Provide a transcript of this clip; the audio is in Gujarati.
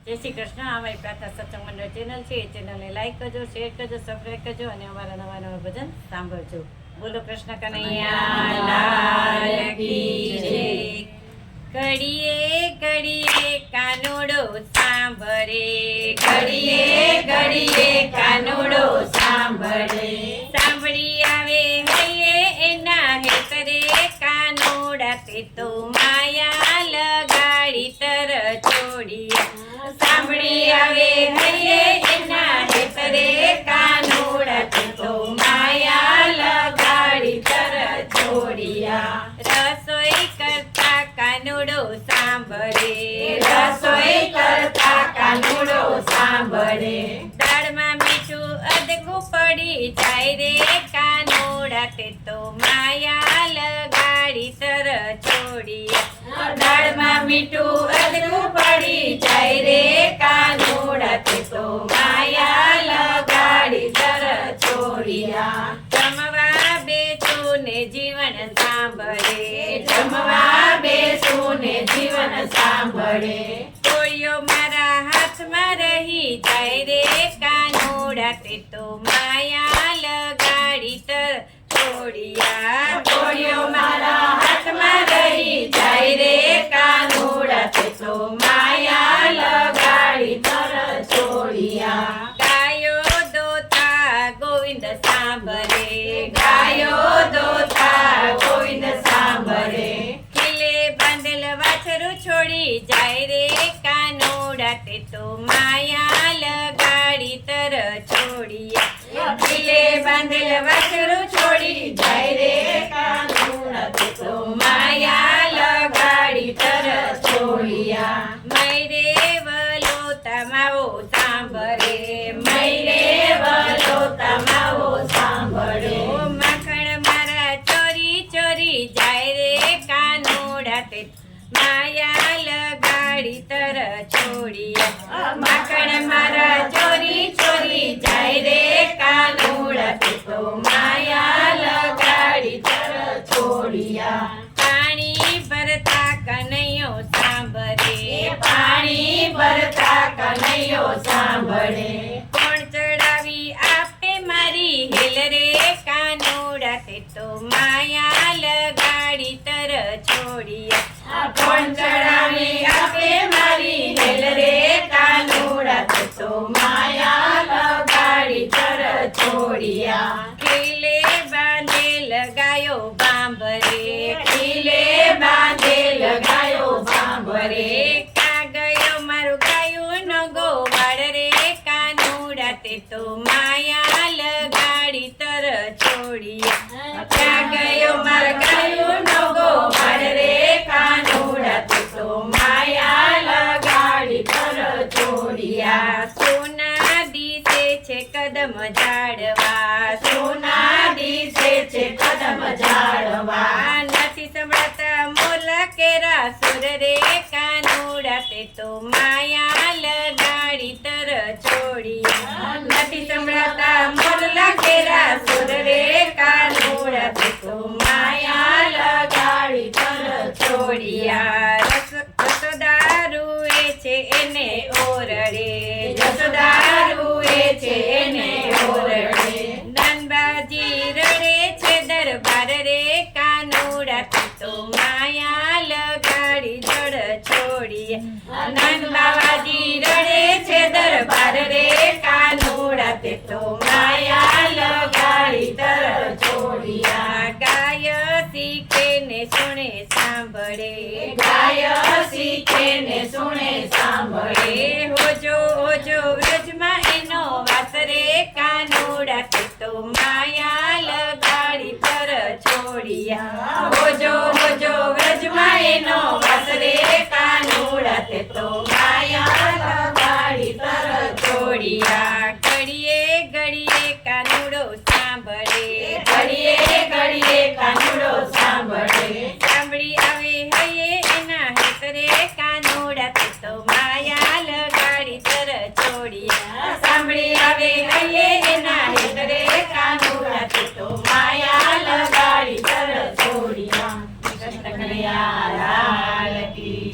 જય શ્રી કૃષ્ણ. અમારી પ્રાર્થના સત્સંગ મંડળ ચેનલ છે. એ ચેનલને લાઈક કરજો, શેર કરજો, સબસ્ક્રાઈબ કરજો અને અમારા નવા નવા ભજન સાંભળજો. બોલો કૃષ્ણ કનૈયા લાલ કી જય. ઘડીએ ઘડીએ કાનુડો સાંભળે, ઘડીએ ઘડીએ કાનુડો સાંભળે, સાંભળી આવે હૈયે એના હેતરે કાનુડા તે તો માયા લગાડી તર છોડિયા. સાંભળી આવે હૈયે એના હેતરે કાનુડા તે તો માયા લગાડી તર છોડિયા. રસોઈ કરતા કાનુડો સાંભળે, રસોઈ કરતા કાનુડો સાંભળે, દાળમાં મીઠું અદકું પડી જાય રે કાનુડા તે તો માયા લગાડી તર છોડિયા. દાળમાં મીઠું અદકું પડી જાય રે કાનુડા તે તો માયા લગાડી તર છોડિયા. જમવા બેઠું ને જીવન સાંભળે, જમવા બેસું ને જીવન સાંભળે, કોળીઓ મારા હાથમાં રહી જાય રે કાનુડા તે તો માયા લગાડી તર છોડિયા. કોળીઓ મારા હાથમાં રહી જાય રે કાનુડા તે તો માયા લગાડી તર છોડિયા. ગાયો દોતા ગોવિંદ સાંભળે, ગાયો દોતા ગોવિંદ સાંભળે, ખીલે બાંધેલ વાછરું છોડી જાય રે કાનુડા તે તો માયા લગાડી તર છોડિયા. ખીલે બાંધેલ વાછરું છોડી જાય રે કાનુડા તે તો માયા લગાડી તર છોડિયા. મયરે વલો તમાવો સાંભળે, મયરે વલો તમાવો સાંભળે, માખણ મારા ચોરી ચોરી જાય રે કાનુડા તે માયા લગાડી તર છોડિયા. માખણ મારા ચોરી ચોરી જાય રે કાનુડા તે તો માયા લગાડી તર છોડિયા. પાણી ભરતા કનૈયો સાંભળે, પાણી ભરતા કનૈયો સાંભળે, કોણ ચડાવી આપે મારી હેલ રે કાનુડા તે તો માયા લગાડી તર છોડિયા. કોણ ચડાવી આપે મારી હેલ રે કાનુડા તે તો માયા લગાડી તર છોડિયા. ખીલે બાંધે લગાયો બાંભરે, ખીલે બાંધે લગાયો બાંભરે, કા ગયો મારું ગાયું નો ગોવાળ રે કાનુડા તે તો માયા લગાડી તર છોડિયા. ક્યાં ગયો મારા ગાયું નો ગોવાળ રે કાનુડા તે તો માયા લગાડી તર છોડિયા. સોના દિશે છે કદમ ઝાડવા, સોના દિશે છે કદમ ઝાડવા, નથી સંભળાતા મોલ કેરા સુર રે કાનુડા તે તો માયા લગાડી તર છોડિયા. નથી સંભળાતા મોલ કેરા સુર રે કાનુડા તે તો માયા લગાડી તર છોડિયા. જસોદારૂએ છે એને ઓરડે, જસોદારૂએ છે એને ઓરડે, નાનબાજી રડે છે દરબાર રે કાનુડા તે તો માયા લગાડી જડ છોડિયા. નાનબાજી રડે છે દરબાર રે કાનુડા તે તો માયા લગાડી તર છોડિયા. ગાય શીખે ને સુણે સાંભળે, ગાય શીખે ને સુણે સાંભળે, હોજો હોજો વ્રજમાં એનો વાસ રે કાનુડા તે તો માયા લગાડી તર છોડિયા. હોજો હોજો વ્રજમાં એનો વાસ રે કાનુડા તે તો માયા લગાડી તર છોડિયા. ઘડીએ ઘડીએ કાનુડો સાંભળે, ઘડીએ ઘડીએ કાનુડો સાંભળે, સાંભળી આવે હૈયે એના હેતરે કાનુડા તે તો માયા લગાડી તર છોડિયા. સાંભળી આવે